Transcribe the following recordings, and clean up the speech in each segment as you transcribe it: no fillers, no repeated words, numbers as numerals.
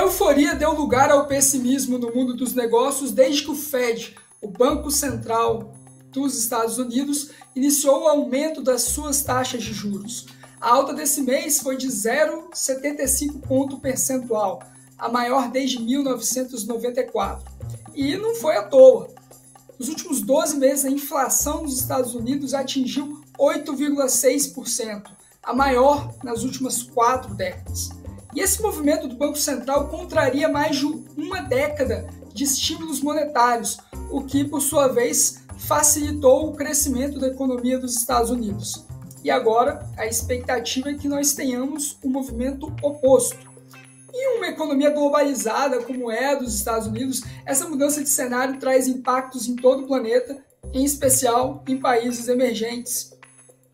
euforia deu lugar ao pessimismo no mundo dos negócios desde que o Fed, o Banco Central dos Estados Unidos, iniciou o aumento das suas taxas de juros. A alta desse mês foi de 0,75 ponto percentual, a maior desde 1994. E não foi à toa. Nos últimos 12 meses, a inflação nos Estados Unidos atingiu 8,6%, a maior nas últimas 4 décadas. E esse movimento do Banco Central contraria mais de uma década de estímulos monetários, o que, por sua vez, facilitou o crescimento da economia dos Estados Unidos. E agora, a expectativa é que nós tenhamos um movimento oposto. Em uma economia globalizada como é a dos Estados Unidos, essa mudança de cenário traz impactos em todo o planeta, em especial em países emergentes.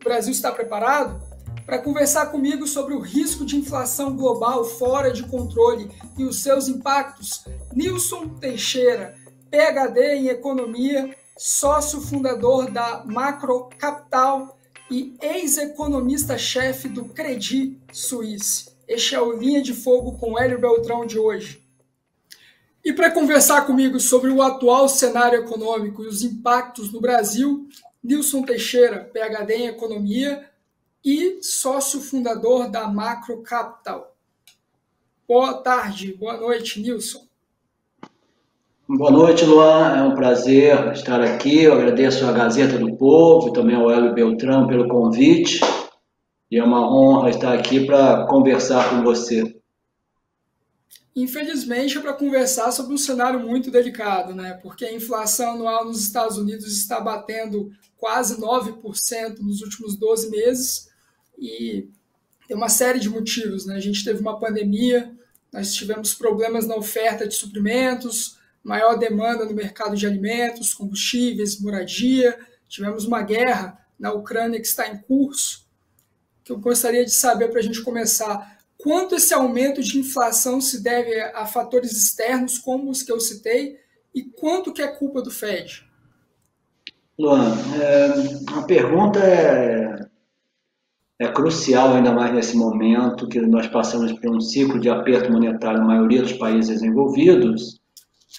O Brasil está preparado? Para conversar comigo sobre o risco de inflação global fora de controle e os seus impactos, Nilson Teixeira, PhD em Economia, sócio fundador da Macro Capital e ex-economista-chefe do Credit Suisse. Este é o Linha de Fogo com Hélio Beltrão de hoje. E para conversar comigo sobre o atual cenário econômico e os impactos no Brasil, Nilson Teixeira, PhD em Economia e sócio fundador da Macro Capital. Boa tarde, boa noite, Nilson. Boa noite, Luan. É um prazer estar aqui. Eu agradeço a Gazeta do Povo e também ao Hélio Beltrão pelo convite. E é uma honra estar aqui para conversar com você. Infelizmente, é para conversar sobre um cenário muito delicado, né? Porque a inflação anual nos Estados Unidos está batendo quase 9% nos últimos 12 meses e tem uma série de motivos, né? A gente teve uma pandemia, nós tivemos problemas na oferta de suprimentos, maior demanda no mercado de alimentos, combustíveis, moradia, tivemos uma guerra na Ucrânia que está em curso, que eu gostaria de saber para a gente começar, quanto esse aumento de inflação se deve a fatores externos, como os que eu citei, e quanto que é culpa do Fed? Luan, a pergunta é crucial, ainda mais nesse momento que nós passamos por um ciclo de aperto monetário na maioria dos países desenvolvidos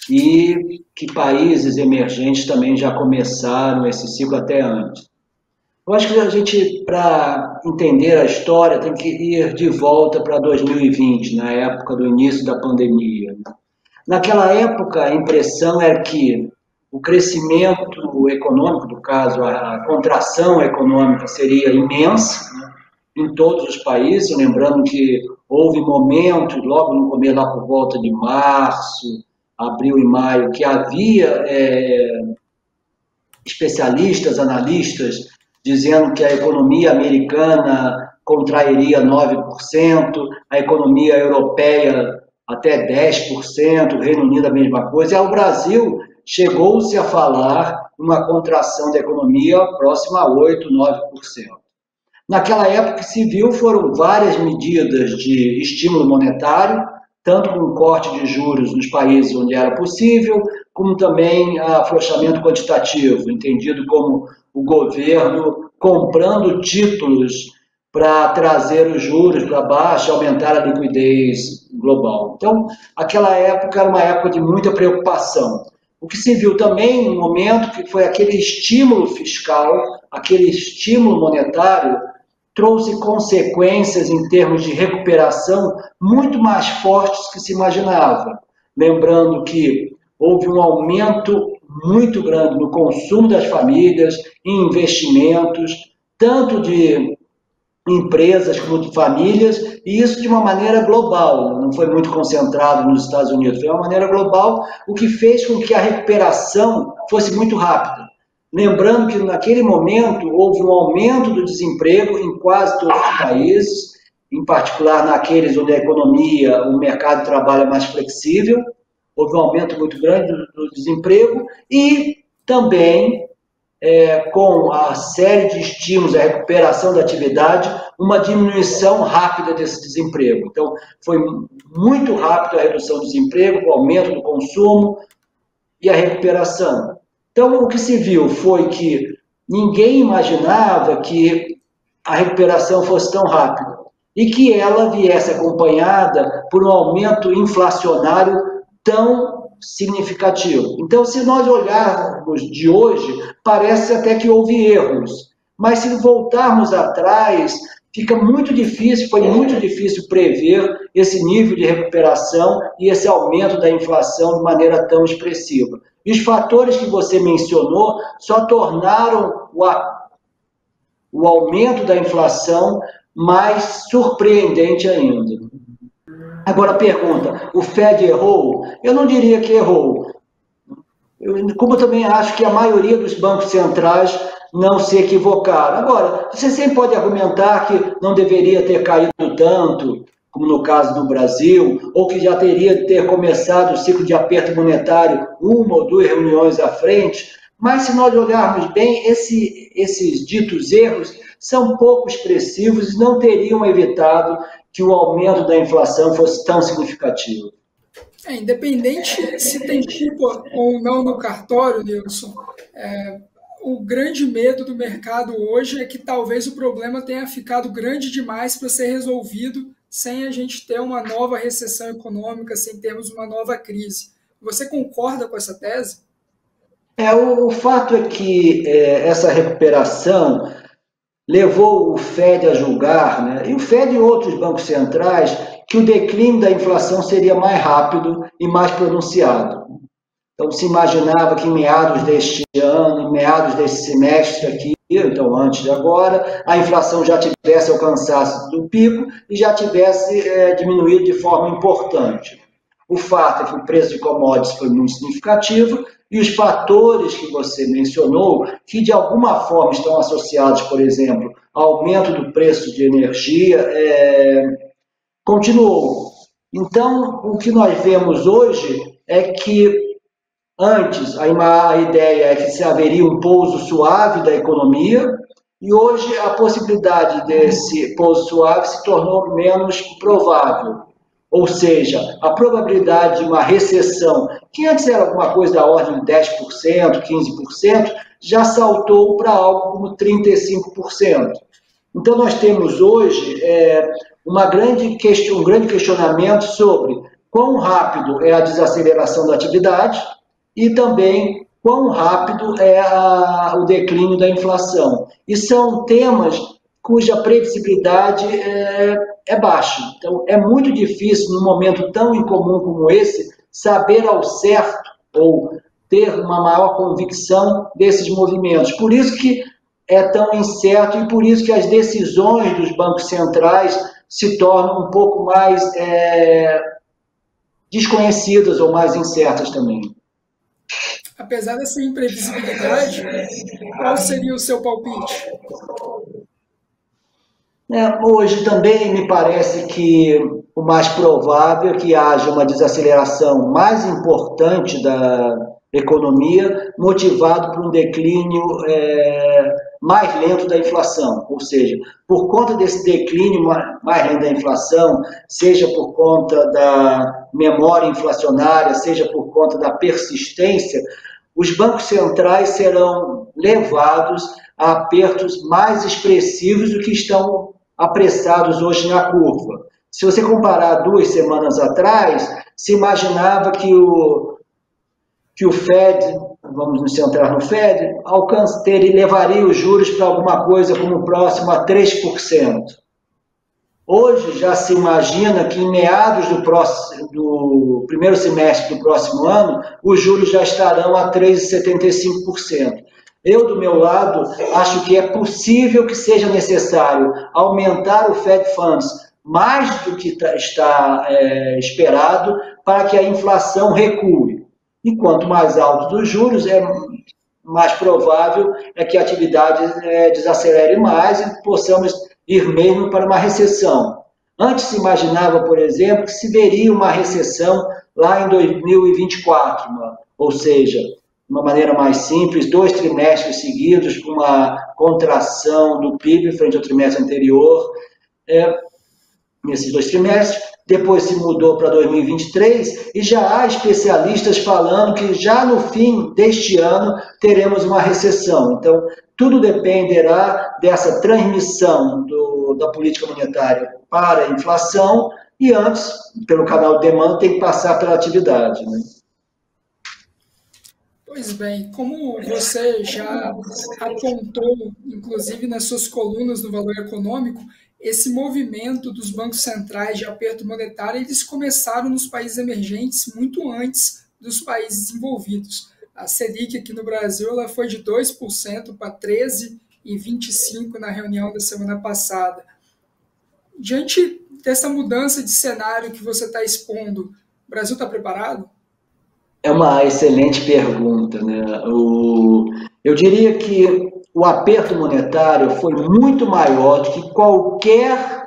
e que países emergentes também já começaram esse ciclo até antes. Eu acho que a gente, para entender a história, tem que ir de volta para 2020, na época do início da pandemia. Naquela época, a impressão era que o crescimento econômico, no caso, a contração econômica seria imensa, né, em todos os países, lembrando que houve momentos, logo no começo, lá por volta de março, abril e maio, que havia especialistas, analistas, dizendo que a economia americana contrairia 9%, a economia europeia até 10%, o Reino Unido a mesma coisa, e o Brasil chegou-se a falar uma contração da economia próxima a 8%, 9%. Naquela época que se viu foram várias medidas de estímulo monetário, tanto com corte de juros nos países onde era possível, como também afrouxamento quantitativo, entendido como o governo comprando títulos para trazer os juros para baixo e aumentar a liquidez global. Então, aquela época era uma época de muita preocupação. O que se viu também no momento que foi aquele estímulo fiscal, aquele estímulo monetário, trouxe consequências em termos de recuperação muito mais fortes que se imaginava. Lembrando que houve um aumento muito grande no consumo das famílias, em investimentos, tanto de empresas como de famílias, e isso de uma maneira global, não foi muito concentrado nos Estados Unidos, foi uma maneira global, o que fez com que a recuperação fosse muito rápida. Lembrando que naquele momento houve um aumento do desemprego em quase todos os países, em particular naqueles onde a economia, o mercado de trabalho é mais flexível, houve um aumento muito grande do desemprego e também, com a série de estímulos, a recuperação da atividade, uma diminuição rápida desse desemprego. Então, foi muito rápido a redução do desemprego, o aumento do consumo e a recuperação. Então, o que se viu foi que ninguém imaginava que a recuperação fosse tão rápida. e que ela viesse acompanhada por um aumento inflacionário tão significativo. Então, se nós olharmos de hoje, parece até que houve erros, mas se voltarmos atrás, fica muito difícil, foi muito difícil prever esse nível de recuperação e esse aumento da inflação de maneira tão expressiva. E os fatores que você mencionou só tornaram o aumento da inflação mais surpreendente ainda. Agora a pergunta, o Fed errou? Eu não diria que errou. Como eu também acho que a maioria dos bancos centrais não se equivocaram. Agora, você sempre pode argumentar que não deveria ter caído tanto, como no caso do Brasil, ou que já teria de ter começado o ciclo de aperto monetário uma ou duas reuniões à frente, mas se nós olharmos bem, esses ditos erros são pouco expressivos e não teriam evitado que o aumento da inflação fosse tão significativo. Independente se tem culpa ou não no cartório, Nilson, o grande medo do mercado hoje é que talvez o problema tenha ficado grande demais para ser resolvido sem a gente ter uma nova recessão econômica, sem termos uma nova crise. Você concorda com essa tese? O fato é que essa recuperação levou o Fed a julgar, né, e o Fed e outros bancos centrais, que o declínio da inflação seria mais rápido e mais pronunciado. Então, se imaginava que em meados deste ano, em meados desse semestre aqui, então antes de agora, a inflação já tivesse alcançado do pico e já tivesse diminuído de forma importante. O fato é que o preço de commodities foi muito significativo e os fatores que você mencionou, que de alguma forma estão associados, por exemplo, ao aumento do preço de energia, continuou. Então, o que nós vemos hoje é que antes a ideia é que se haveria um pouso suave da economia e hoje a possibilidade desse pouso suave se tornou menos provável. Ou seja, a probabilidade de uma recessão, que antes era alguma coisa da ordem de 10%, 15%, já saltou para algo como 35%. Então, nós temos hoje um grande questionamento sobre quão rápido é a desaceleração da atividade e também quão rápido é o declínio da inflação. E são temas cuja previsibilidade é baixa. Então, é muito difícil, num momento tão incomum como esse, saber ao certo ou ter uma maior convicção desses movimentos. Por isso que é tão incerto e por isso que as decisões dos bancos centrais se tornam um pouco mais desconhecidas ou mais incertas também. Apesar dessa imprevisibilidade, qual seria o seu palpite? Hoje também me parece que o mais provável é que haja uma desaceleração mais importante da economia, motivado por um declínio mais lento da inflação. Ou seja, por conta desse declínio mais lento da inflação, seja por conta da memória inflacionária, seja por conta da persistência, os bancos centrais serão levados a apertos mais expressivos do que estão apressados hoje na curva. Se você comparar 2 semanas atrás, se imaginava que o Fed, vamos nos centrar no Fed, levaria os juros para alguma coisa como próximo a 3%. Hoje já se imagina que em meados do primeiro semestre do próximo ano, os juros já estarão a 3,75%. Eu, do meu lado, acho que é possível que seja necessário aumentar o Fed Funds mais do que está esperado para que a inflação recue. E quanto mais alto os juros, mais provável é que a atividade desacelere mais e possamos ir mesmo para uma recessão. Antes se imaginava, por exemplo, que se veria uma recessão lá em 2024, ou seja, de uma maneira mais simples, 2 trimestres seguidos com uma contração do PIB frente ao trimestre anterior, nesses 2 trimestres. Depois se mudou para 2023 e já há especialistas falando que já no fim deste ano teremos uma recessão. Então, tudo dependerá dessa transmissão da política monetária para a inflação e antes, pelo canal de demanda, tem que passar pela atividade, né? Pois bem, como você já apontou, inclusive nas suas colunas no Valor Econômico, esse movimento dos bancos centrais de aperto monetário, eles começaram nos países emergentes muito antes dos países desenvolvidos. A Selic aqui no Brasil ela foi de 2% para 13,25% na reunião da semana passada. Diante dessa mudança de cenário que você está expondo, o Brasil está preparado? É uma excelente pergunta, né? Eu diria que o aperto monetário foi muito maior do que qualquer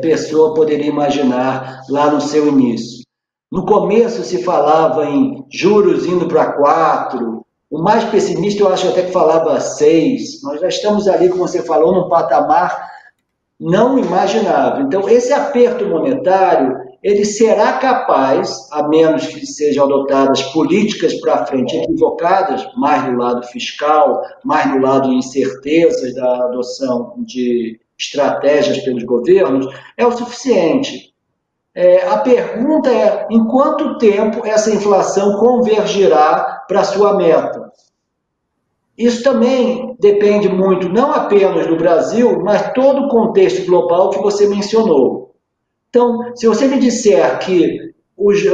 pessoa poderia imaginar lá no seu início. No começo se falava em juros indo para 4, o mais pessimista eu acho até que falava 6, nós já estamos ali, como você falou, num patamar não imaginável. Então, esse aperto monetário, ele será capaz, a menos que sejam adotadas políticas para frente equivocadas, mais do lado fiscal, mais do lado de incertezas da adoção de estratégias pelos governos, é o suficiente. A pergunta é, em quanto tempo essa inflação convergirá para a sua meta? Isso também depende muito, não apenas do Brasil, mas todo o contexto global que você mencionou. Então, se você me disser que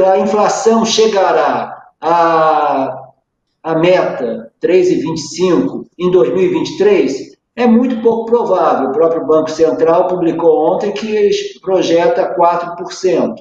a inflação chegará à meta 3,25 em 2023, é muito pouco provável. O próprio Banco Central publicou ontem que projeta 4%.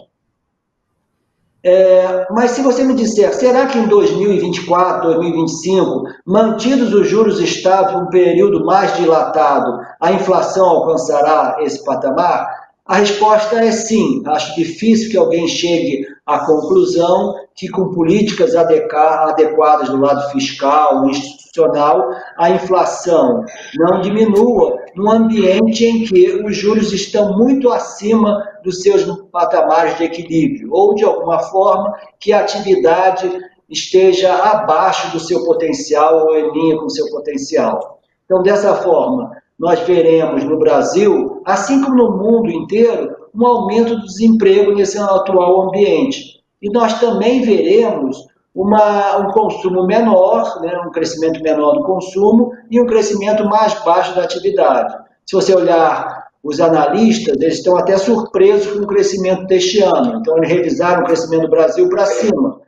Mas se você me disser, será que em 2024, 2025, mantidos os juros estáveis um período mais dilatado, a inflação alcançará esse patamar? A resposta é sim. Acho difícil que alguém chegue à conclusão que com políticas adequadas do lado fiscal, institucional, a inflação não diminua num ambiente em que os juros estão muito acima dos seus patamares de equilíbrio, ou de alguma forma que a atividade esteja abaixo do seu potencial ou em linha com o seu potencial. Então, dessa forma, nós veremos no Brasil, assim como no mundo inteiro, um aumento do desemprego nesse atual ambiente. E nós também veremos um consumo menor, né, um crescimento menor do consumo e um crescimento mais baixo da atividade. Se você olhar os analistas, eles estão até surpresos com o crescimento deste ano. Então, eles revisaram o crescimento do Brasil para cima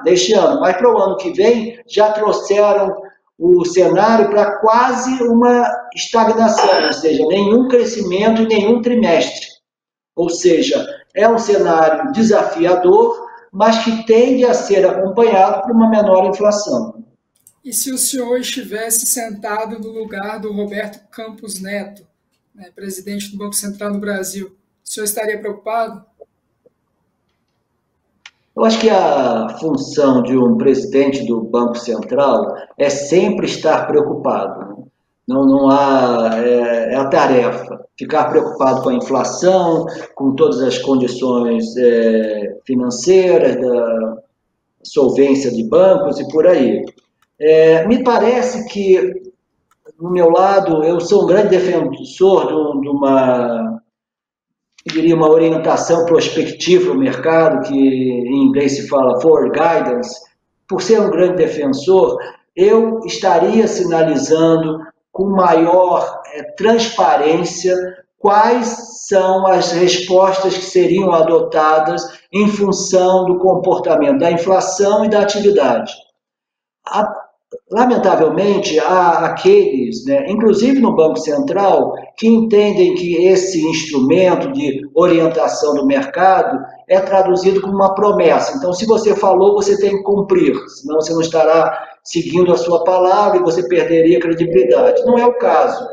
deste ano. Mas para o ano que vem, já trouxeram o cenário para quase uma estagnação, ou seja, nenhum crescimento em nenhum trimestre. Ou seja, é um cenário desafiador, mas que tende a ser acompanhado por uma menor inflação. E se o senhor estivesse sentado no lugar do Roberto Campos Neto, né, presidente do Banco Central no Brasil, o senhor estaria preocupado? Eu acho que a função de um presidente do Banco Central é sempre estar preocupado. Não há a tarefa, ficar preocupado com a inflação, com todas as condições financeiras, da solvência de bancos e por aí. Me parece que, do meu lado, eu sou um grande defensor de uma orientação prospectiva no mercado, que em inglês se fala forward guidance. Por ser um grande defensor, eu estaria sinalizando com maior transparência quais são as respostas que seriam adotadas em função do comportamento da inflação e da atividade. Lamentavelmente, há aqueles, inclusive no Banco Central, que entendem que esse instrumento de orientação do mercado é traduzido como uma promessa. Então, se você falou, você tem que cumprir, senão você não estará seguindo a sua palavra e você perderia credibilidade. Não é o caso.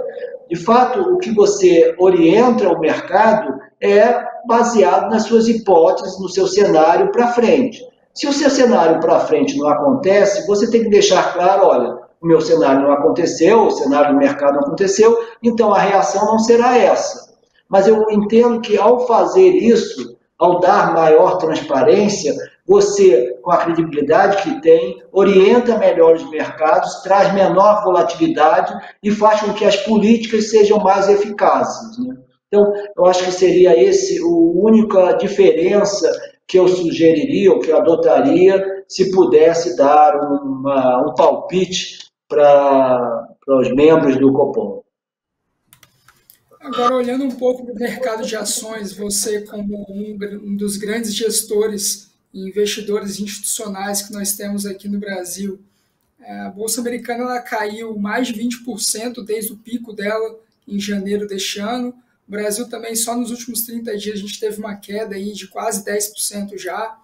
De fato, o que você orienta o mercado é baseado nas suas hipóteses, no seu cenário para frente. Se o seu cenário para frente não acontece, você tem que deixar claro, olha, o meu cenário não aconteceu, o cenário do mercado não aconteceu, então a reação não será essa. Mas eu entendo que ao fazer isso, ao dar maior transparência, você, com a credibilidade que tem, orienta melhor os mercados, traz menor volatilidade e faz com que as políticas sejam mais eficazes, né? Então, eu acho que seria esse a única diferença que eu sugeriria ou que eu adotaria se pudesse dar um palpite para os membros do Copom. Agora, olhando um pouco para o mercado de ações, você como um dos grandes gestores e investidores institucionais que nós temos aqui no Brasil, a Bolsa Americana ela caiu mais de 20% desde o pico dela em janeiro deste ano. O Brasil também, só nos últimos 30 dias, a gente teve uma queda aí de quase 10% já.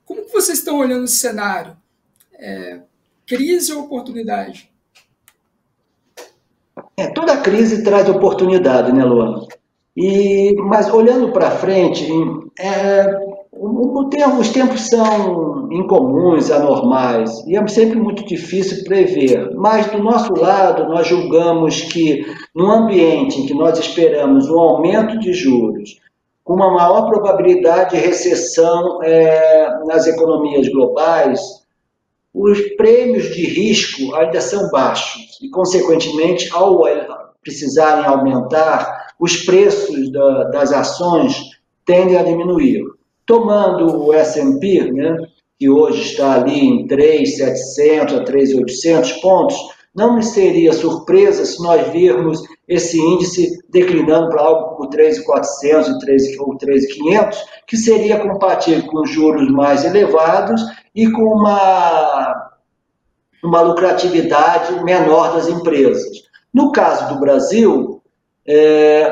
Como que vocês estão olhando esse cenário? Crise ou oportunidade? Toda crise traz oportunidade, né, Luan? Mas olhando para frente, os tempos são incomuns, anormais, e é sempre muito difícil prever. Mas, do nosso lado, nós julgamos que, num ambiente em que nós esperamos um aumento de juros, com uma maior probabilidade de recessão nas economias globais, os prêmios de risco ainda são baixos e, consequentemente, ao precisarem aumentar, os preços das ações tendem a diminuir. Tomando o S&P, né, que hoje está ali em 3.700 a 3.800 pontos, não me seria surpresa se nós virmos esse índice declinando para algo como 3.400 ou 3.500, que seria compatível com juros mais elevados e com uma lucratividade menor das empresas. No caso do Brasil,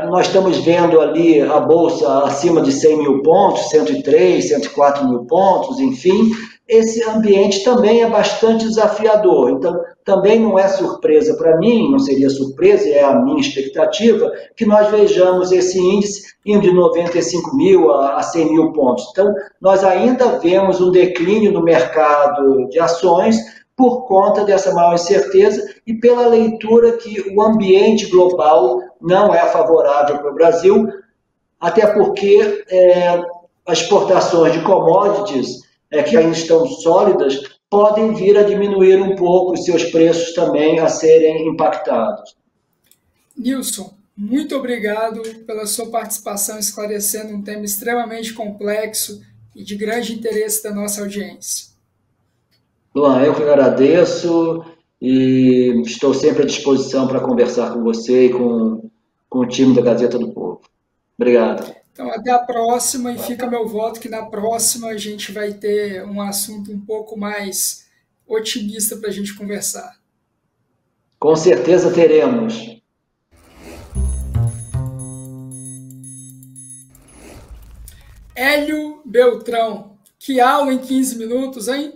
nós estamos vendo ali a Bolsa acima de 100 mil pontos, 103, 104 mil pontos, enfim. Esse ambiente também é bastante desafiador, então também não é surpresa para mim, não seria surpresa, é a minha expectativa, que nós vejamos esse índice indo de 95 mil a 100 mil pontos. Então, nós ainda vemos um declínio no mercado de ações por conta dessa maior incerteza e pela leitura que o ambiente global não é favorável para o Brasil, até porque as exportações de commodities que ainda estão sólidas, podem vir a diminuir um pouco os seus preços também a serem impactados. Nilson, muito obrigado pela sua participação esclarecendo um tema extremamente complexo e de grande interesse da nossa audiência. Luan, eu que agradeço e estou sempre à disposição para conversar com você e com o time da Gazeta do Povo. Obrigado. Então, até a próxima, e fica meu voto que na próxima a gente vai ter um assunto um pouco mais otimista para a gente conversar. Com certeza teremos. Hélio Beltrão, que aula em 15 minutos, hein?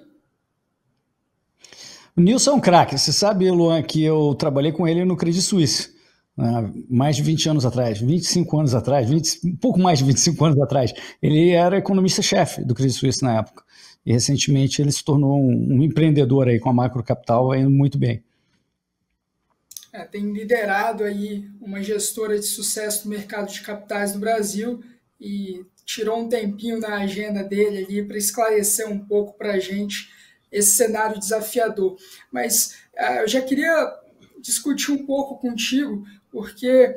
O Nilson é um craque. Você sabe, Luan, que eu trabalhei com ele no Credit Suisse. Mais de 20 anos atrás, 25 anos atrás, um pouco mais de 25 anos atrás. Ele era economista-chefe do Credit Suisse na época. E recentemente ele se tornou um empreendedor aí com a Macro Capital, indo muito bem. Tem liderado aí uma gestora de sucesso no mercado de capitais no Brasil e tirou um tempinho na agenda dele ali para esclarecer um pouco para a gente esse cenário desafiador. Mas eu já queria discutir um pouco contigo, porque,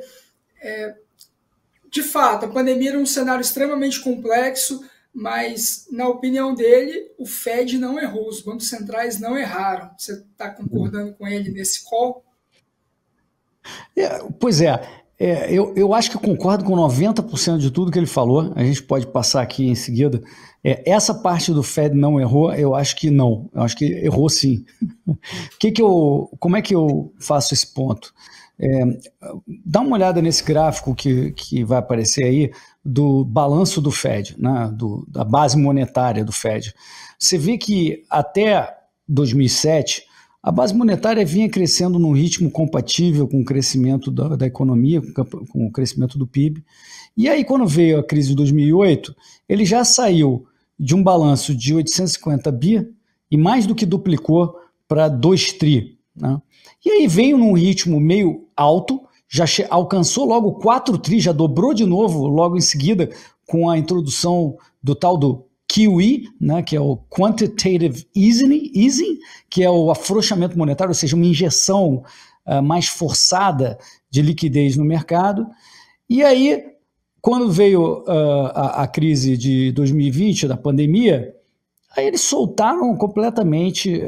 de fato, a pandemia era um cenário extremamente complexo, mas, na opinião dele, o Fed não errou, os bancos centrais não erraram. Você está concordando com ele nesse call? Pois é, eu acho que eu concordo com 90% de tudo que ele falou. A gente pode passar aqui em seguida. Essa parte do Fed não errou, eu acho que não. Eu acho que errou sim. Como é que eu faço esse ponto? Dá uma olhada nesse gráfico que vai aparecer aí do balanço do Fed, né, da base monetária do Fed. Você vê que até 2007 a base monetária vinha crescendo num ritmo compatível com o crescimento da economia, com o crescimento do PIB. E aí, quando veio a crise de 2008, ele já saiu de um balanço de 850 bi e mais do que duplicou para 2 tri. Né? E aí veio num ritmo meio alto, já alcançou logo 4 tri, já dobrou de novo logo em seguida com a introdução do tal do QE, né, que é o Quantitative Easing, que é o afrouxamento monetário, ou seja, uma injeção mais forçada de liquidez no mercado. E aí, quando veio a crise de 2020, da pandemia, aí eles soltaram completamente,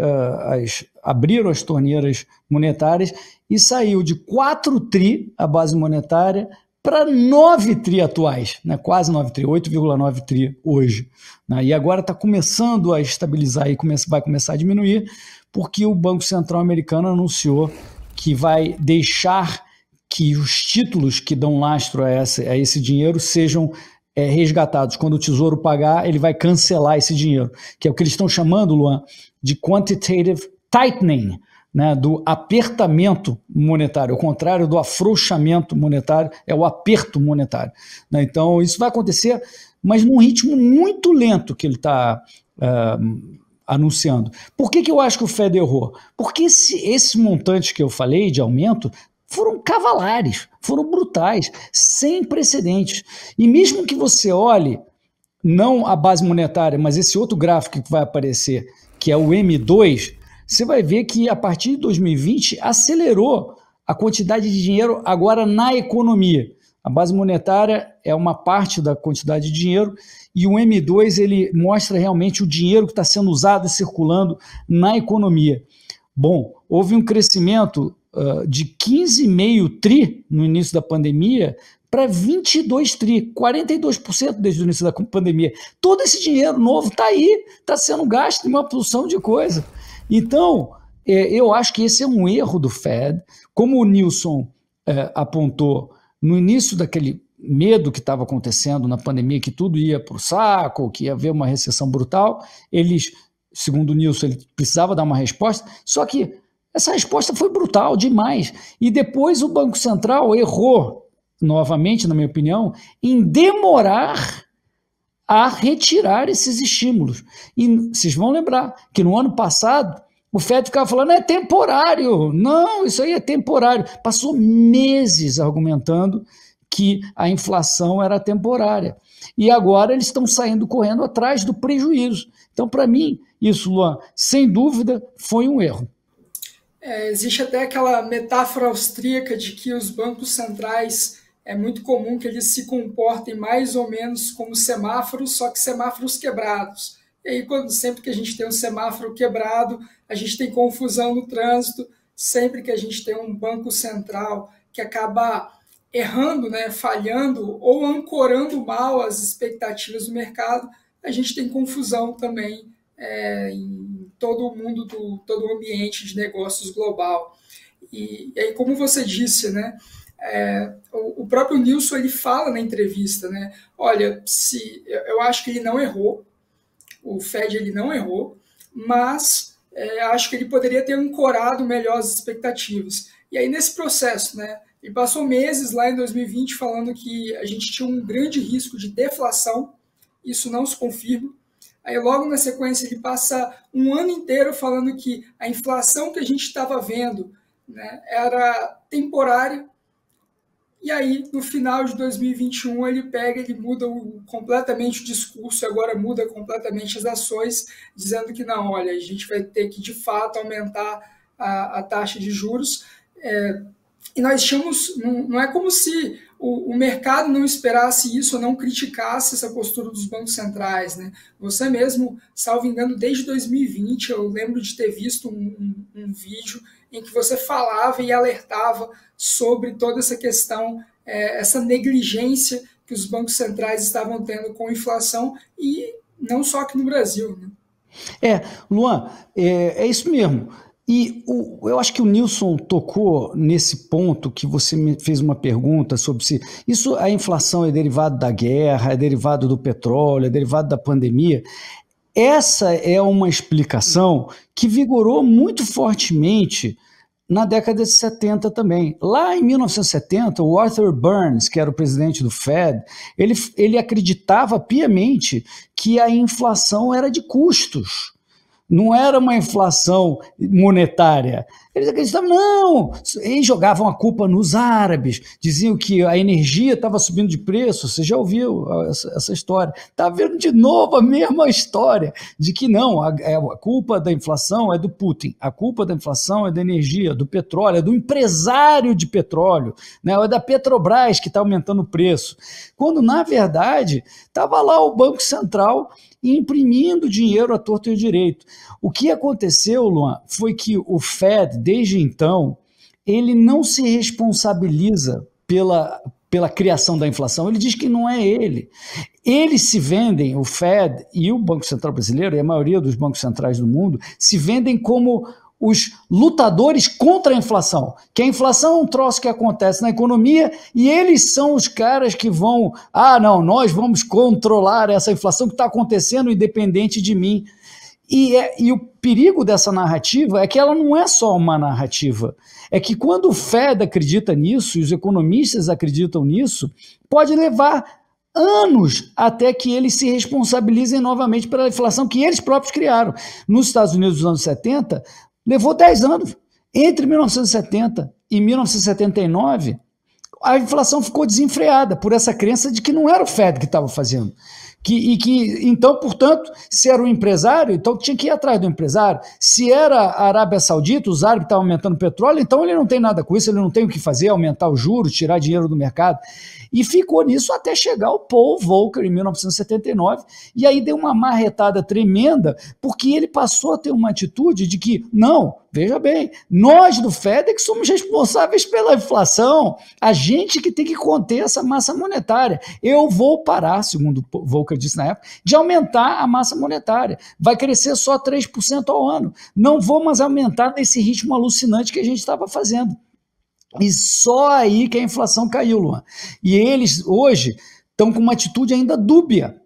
abriram as torneiras monetárias e saiu de 4 tri a base monetária para 9 tri atuais, né? Quase 9 tri, 8,9 tri hoje. Né? E agora está começando a estabilizar e vai começar a diminuir, porque o Banco Central americano anunciou que vai deixar que os títulos que dão lastro a esse dinheiro sejam resgatados. Quando o Tesouro pagar, ele vai cancelar esse dinheiro, que é o que eles estão chamando, Luan, de quantitative tightening, né, do apertamento monetário, ao contrário do afrouxamento monetário, é o aperto monetário. Né? Então, isso vai acontecer, mas num ritmo muito lento que ele está anunciando. Por que eu acho que o Fed errou? Porque esse montante que eu falei de aumento foram cavalares, foram brutais, sem precedentes. E mesmo que você olhe, não a base monetária, mas esse outro gráfico que vai aparecer, que é o M2, você vai ver que a partir de 2020 acelerou a quantidade de dinheiro agora na economia. A base monetária é uma parte da quantidade de dinheiro e o M2 ele mostra realmente o dinheiro que está sendo usado e circulando na economia. Bom, houve um crescimento de 15,5 tri no início da pandemia para 22 tri, 42% desde o início da pandemia. Todo esse dinheiro novo está aí, está sendo gasto em uma porção de coisa. Então, eu acho que esse é um erro do Fed, como o Nilson apontou no início daquele medo que estava acontecendo na pandemia, que tudo ia para o saco, que ia haver uma recessão brutal, eles, segundo o Nilson, ele precisava dar uma resposta, só que essa resposta foi brutal demais. E depois o Banco Central errou, novamente, na minha opinião, em demorar a retirar esses estímulos. E vocês vão lembrar que no ano passado o Fed ficava falando, é temporário, não, isso aí é temporário. Passou meses argumentando que a inflação era temporária. E agora eles estão saindo correndo atrás do prejuízo. Então, para mim, isso, Luan, sem dúvida, foi um erro. Existe até aquela metáfora austríaca de que os bancos centrais é muito comum que eles se comportem mais ou menos como semáforos, só que semáforos quebrados. E aí, sempre que a gente tem um semáforo quebrado, a gente tem confusão no trânsito. Sempre que a gente tem um banco central que acaba errando, né, falhando ou ancorando mal as expectativas do mercado, a gente tem confusão também em todo o mundo, todo o ambiente de negócios global. E aí, como você disse, né, o próprio Nilson ele fala na entrevista, né, olha, eu acho que ele não errou, o Fed ele não errou, mas acho que ele poderia ter ancorado melhor as expectativas. E aí, nesse processo, né, ele passou meses lá em 2020 falando que a gente tinha um grande risco de deflação, isso não se confirma. Aí logo na sequência ele passa um ano inteiro falando que a inflação que a gente estava vendo, né, era temporária. E aí no final de 2021 ele muda completamente o discurso, agora muda completamente as ações, dizendo que não, olha, a gente vai ter que de fato aumentar a taxa de juros. E nós tínhamos, não é como se o mercado não esperasse isso ou não criticasse essa postura dos bancos centrais, né? Você mesmo, salvo engano, desde 2020, eu lembro de ter visto um vídeo em que você falava e alertava sobre toda essa questão, essa negligência que os bancos centrais estavam tendo com a inflação e não só aqui no Brasil, né? Luan, é isso mesmo. E eu acho que o Nilson tocou nesse ponto que você me fez uma pergunta sobre se a inflação é derivado da guerra, é derivado do petróleo, é derivado da pandemia. Essa é uma explicação que vigorou muito fortemente na década de 70 também. Lá em 1970, o Arthur Burns, que era o presidente do Fed, ele acreditava piamente que a inflação era de custos. não era uma inflação monetária. Eles acreditavam, não, eles jogavam a culpa nos árabes, diziam que a energia estava subindo de preço, você já ouviu essa história. Está vendo de novo a mesma história, de que não, a culpa da inflação é do Putin, a culpa da inflação é da energia, do petróleo, é do empresário de petróleo, né, é da Petrobras que está aumentando o preço. Quando, na verdade, estava lá o Banco Central imprimindo dinheiro à torto e à direito. O que aconteceu, Luan, foi que o Fed, desde então, ele não se responsabiliza pela criação da inflação, ele diz que não é ele. Eles se vendem, o Fed e o Banco Central Brasileiro, e a maioria dos bancos centrais do mundo, se vendem como os lutadores contra a inflação, que a inflação é um troço que acontece na economia e eles são os caras que vão, não, nós vamos controlar essa inflação que está acontecendo independente de mim. E o perigo dessa narrativa é que ela não é só uma narrativa, é que quando o Fed acredita nisso e os economistas acreditam nisso, pode levar anos até que eles se responsabilizem novamente pela inflação que eles próprios criaram. Nos Estados Unidos dos anos 70, levou 10 anos. Entre 1970 e 1979, a inflação ficou desenfreada por essa crença de que não era o Fed que estava fazendo. Então, portanto, se era um empresário, então tinha que ir atrás do empresário. Se era a Arábia Saudita, os árabes estavam aumentando o petróleo, então ele não tem nada com isso, ele não tem o que fazer, aumentar os juros, tirar dinheiro do mercado. E ficou nisso até chegar o Paul Volcker em 1979, e aí deu uma marretada tremenda, porque ele passou a ter uma atitude de que, não, veja bem, nós do Fed é que somos responsáveis pela inflação, a gente que tem que conter essa massa monetária. Eu vou parar, segundo o Volcker disse na época, de aumentar a massa monetária. Vai crescer só 3% ao ano. Não vou mais aumentar nesse ritmo alucinante que a gente estava fazendo. E só aí que a inflação caiu, Luan. E eles, hoje, estão com uma atitude ainda dúbia.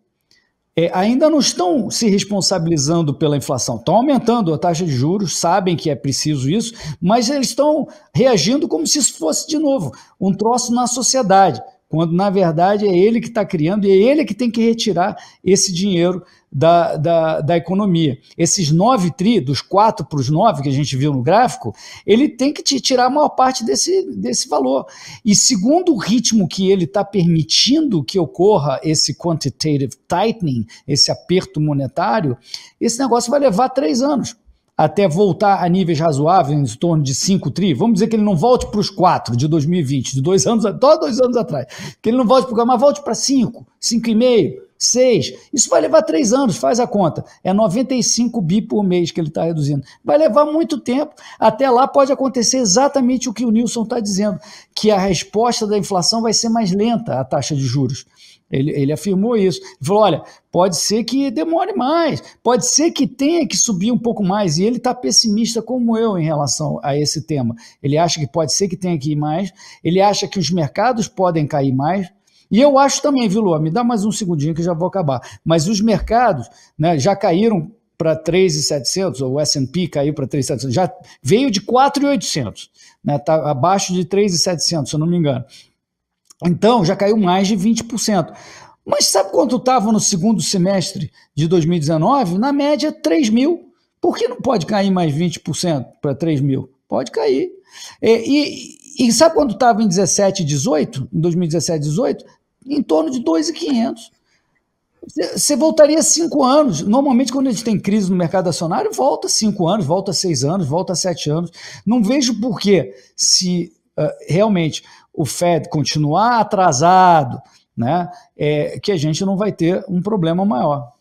Ainda não estão se responsabilizando pela inflação. Estão aumentando a taxa de juros, sabem que é preciso isso, mas eles estão reagindo como se isso fosse, de novo, um troço na sociedade, quando, na verdade, é ele que está criando e é ele que tem que retirar esse dinheiro da economia. Esses 9 tri, dos 4 para os 9 que a gente viu no gráfico, ele tem que te tirar a maior parte desse valor. E segundo o ritmo que ele está permitindo que ocorra esse quantitative tightening, esse aperto monetário, esse negócio vai levar 3 anos até voltar a níveis razoáveis, em torno de 5 tri. Vamos dizer que ele não volte para os 4 de 2020, de 2 anos, só 2 anos atrás, que ele não volte para o mas volte para 5, 5,5, 6, isso vai levar 3 anos, faz a conta, é 95 bi por mês que ele está reduzindo, vai levar muito tempo, até lá pode acontecer exatamente o que o Nilson está dizendo, que a resposta da inflação vai ser mais lenta, a taxa de juros. Ele afirmou isso, ele falou, olha, pode ser que demore mais, pode ser que tenha que subir um pouco mais, e ele está pessimista como eu em relação a esse tema, ele acha que pode ser que tenha que ir mais, ele acha que os mercados podem cair mais, e eu acho também, viu, Lua, me dá mais um segundinho que eu já vou acabar, mas os mercados, né, já caíram para 3.700, ou o S&P caiu para 3.700, já veio de 4.800, né, está abaixo de 3.700, se eu não me engano. Então, já caiu mais de 20%. Mas sabe quanto estava no segundo semestre de 2019? Na média, 3 mil. Por que não pode cair mais 20% para 3 mil? Pode cair. E sabe quanto estava em 17, 18? Em 2017, 18? Em torno de 2.500. Você voltaria 5 anos. Normalmente, quando a gente tem crise no mercado acionário, volta 5 anos, volta 6 anos, volta 7 anos. Não vejo por que, se realmente o Fed continuar atrasado, né, que a gente não vai ter um problema maior.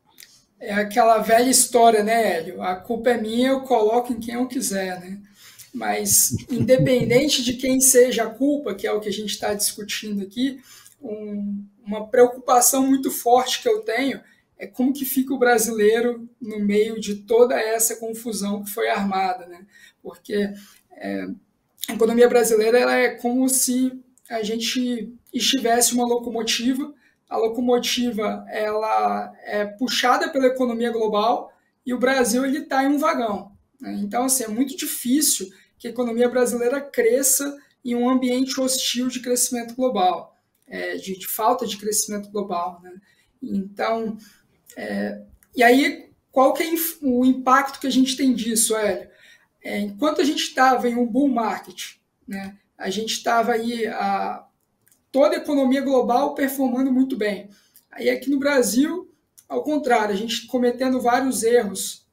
É aquela velha história, né, Hélio? A culpa é minha, eu coloco em quem eu quiser, né? Mas, independente de quem seja a culpa, que é o que a gente está discutindo aqui, uma preocupação muito forte que eu tenho é como que fica o brasileiro no meio de toda essa confusão que foi armada, né? Porque a economia brasileira ela é como se a gente estivesse uma locomotiva, a locomotiva ela é puxada pela economia global e o Brasil está em um vagão, né? Então, assim, é muito difícil que a economia brasileira cresça em um ambiente hostil de crescimento global, de falta de crescimento global, né? Então, e aí qual que é o impacto que a gente tem disso, Hélio? Enquanto a gente estava em um bull market, né, a gente estava aí, toda a economia global performando muito bem. Aí aqui no Brasil, ao contrário, a gente cometendo vários erros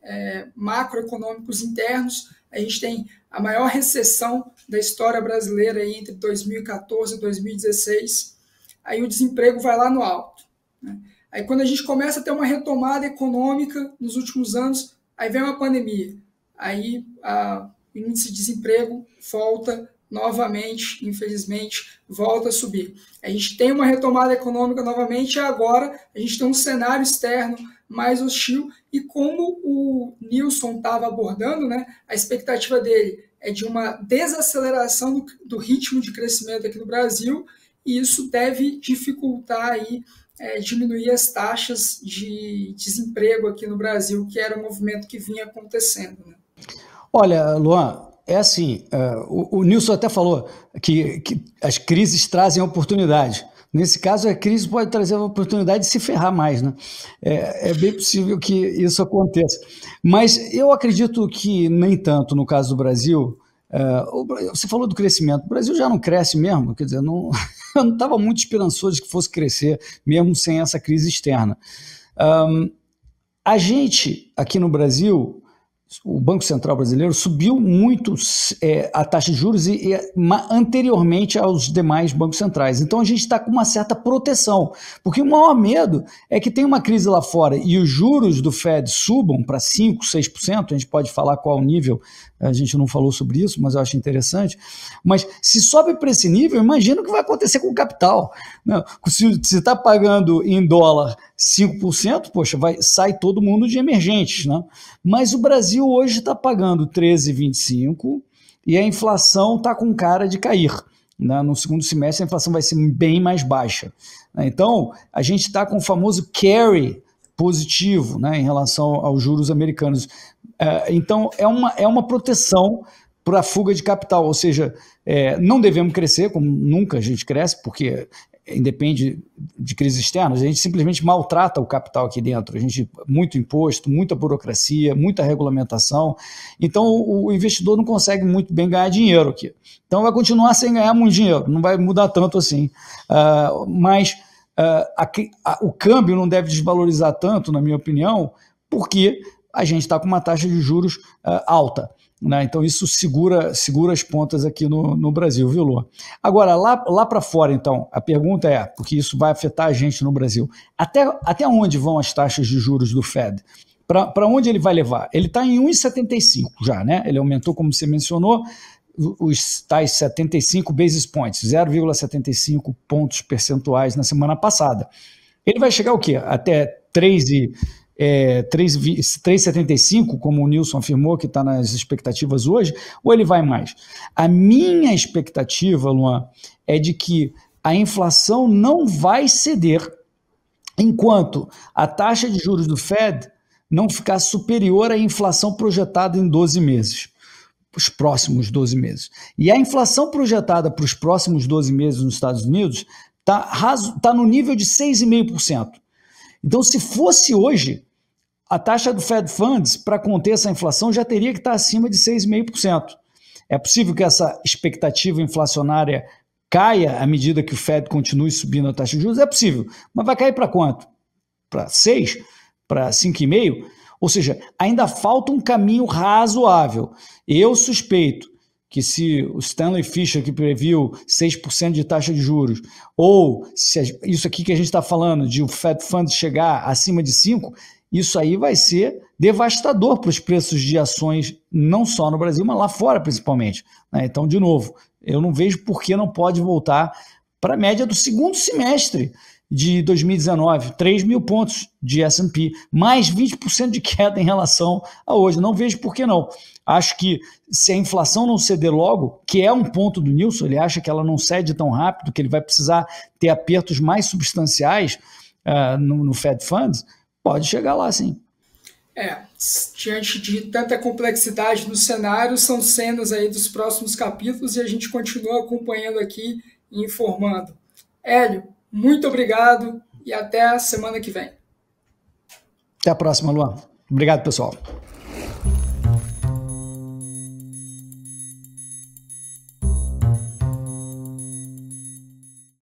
macroeconômicos internos, a gente tem a maior recessão da história brasileira aí entre 2014 e 2016, aí o desemprego vai lá no alto, né? Aí quando a gente começa a ter uma retomada econômica nos últimos anos, aí vem uma pandemia, aí o índice de desemprego volta novamente, infelizmente, volta a subir. A gente tem uma retomada econômica novamente e agora a gente tem um cenário externo mais hostil e como o Nilson estava abordando, né, a expectativa dele é de uma desaceleração do ritmo de crescimento aqui no Brasil e isso deve dificultar aí, diminuir as taxas de desemprego aqui no Brasil, que era um movimento que vinha acontecendo, né? Olha, Luan, é assim, o Nilson até falou que as crises trazem oportunidade. Nesse caso, a crise pode trazer a oportunidade de se ferrar mais, né? É bem possível que isso aconteça. Mas eu acredito que nem tanto no caso do Brasil. Você falou do crescimento. O Brasil já não cresce mesmo, quer dizer, eu não estava muito esperançoso de que fosse crescer, mesmo sem essa crise externa. A gente, aqui no Brasil, o Banco Central brasileiro subiu muito a taxa de juros anteriormente aos demais bancos centrais. Então a gente está com uma certa proteção, porque o maior medo é que tem uma crise lá fora e os juros do Fed subam para 5%, 6%, a gente pode falar qual o nível, a gente não falou sobre isso, mas eu acho interessante, mas se sobe para esse nível, imagina o que vai acontecer com o capital. Se está pagando em dólar 5%, poxa, sai todo mundo de emergentes, né? Mas o Brasil hoje está pagando 13,25% e a inflação está com cara de cair, né? No segundo semestre a inflação vai ser bem mais baixa, né? Então a gente está com o famoso carry positivo, né, em relação aos juros americanos. Então é uma proteção para a fuga de capital, ou seja, não devemos crescer como nunca a gente cresce, porque independe de crises externas, a gente simplesmente maltrata o capital aqui dentro, muito imposto, muita burocracia, muita regulamentação, então o investidor não consegue muito bem ganhar dinheiro aqui, então vai continuar sem ganhar muito dinheiro, não vai mudar tanto assim, mas o câmbio não deve desvalorizar tanto, na minha opinião, porque a gente está com uma taxa de juros alta, né? Então isso segura as pontas aqui no Brasil, viu, Lua? Agora, lá para fora, então, a pergunta é, porque isso vai afetar a gente no Brasil, até onde vão as taxas de juros do Fed? Para onde ele vai levar? Ele está em 1,75 já, né? Ele aumentou, como você mencionou, os tais 75 basis points, 0,75 pontos percentuais na semana passada. Ele vai chegar o quê? Até 3,75, como o Nilson afirmou, que está nas expectativas hoje, ou ele vai mais? A minha expectativa, Luan, é de que a inflação não vai ceder enquanto a taxa de juros do Fed não ficar superior à inflação projetada em 12 meses. Os próximos 12 meses. E a inflação projetada para os próximos 12 meses nos Estados Unidos está no nível de 6,5%. Então, se fosse hoje, a taxa do Fed Funds, para conter essa inflação, já teria que estar acima de 6,5%. É possível que essa expectativa inflacionária caia à medida que o Fed continue subindo a taxa de juros? É possível, mas vai cair para quanto? Para 6? Para 5,5%? Ou seja, ainda falta um caminho razoável. Eu suspeito que se o Stanley Fischer, que previu 6% de taxa de juros, ou se isso aqui que a gente está falando, de o Fed Funds chegar acima de 5%, isso aí vai ser devastador para os preços de ações, não só no Brasil, mas lá fora principalmente, né? Então, de novo, eu não vejo por que não pode voltar para a média do segundo semestre de 2019, 3 mil pontos de S&P, mais 20% de queda em relação a hoje. Não vejo por que não. Acho que se a inflação não ceder logo, que é um ponto do Nilson, ele acha que ela não cede tão rápido, que ele vai precisar ter apertos mais substanciais no Fed Funds, pode chegar lá sim. Diante de tanta complexidade no cenário, são cenas aí dos próximos capítulos e a gente continua acompanhando aqui e informando. Hélio, muito obrigado e até a semana que vem. Até a próxima, Luan. Obrigado, pessoal.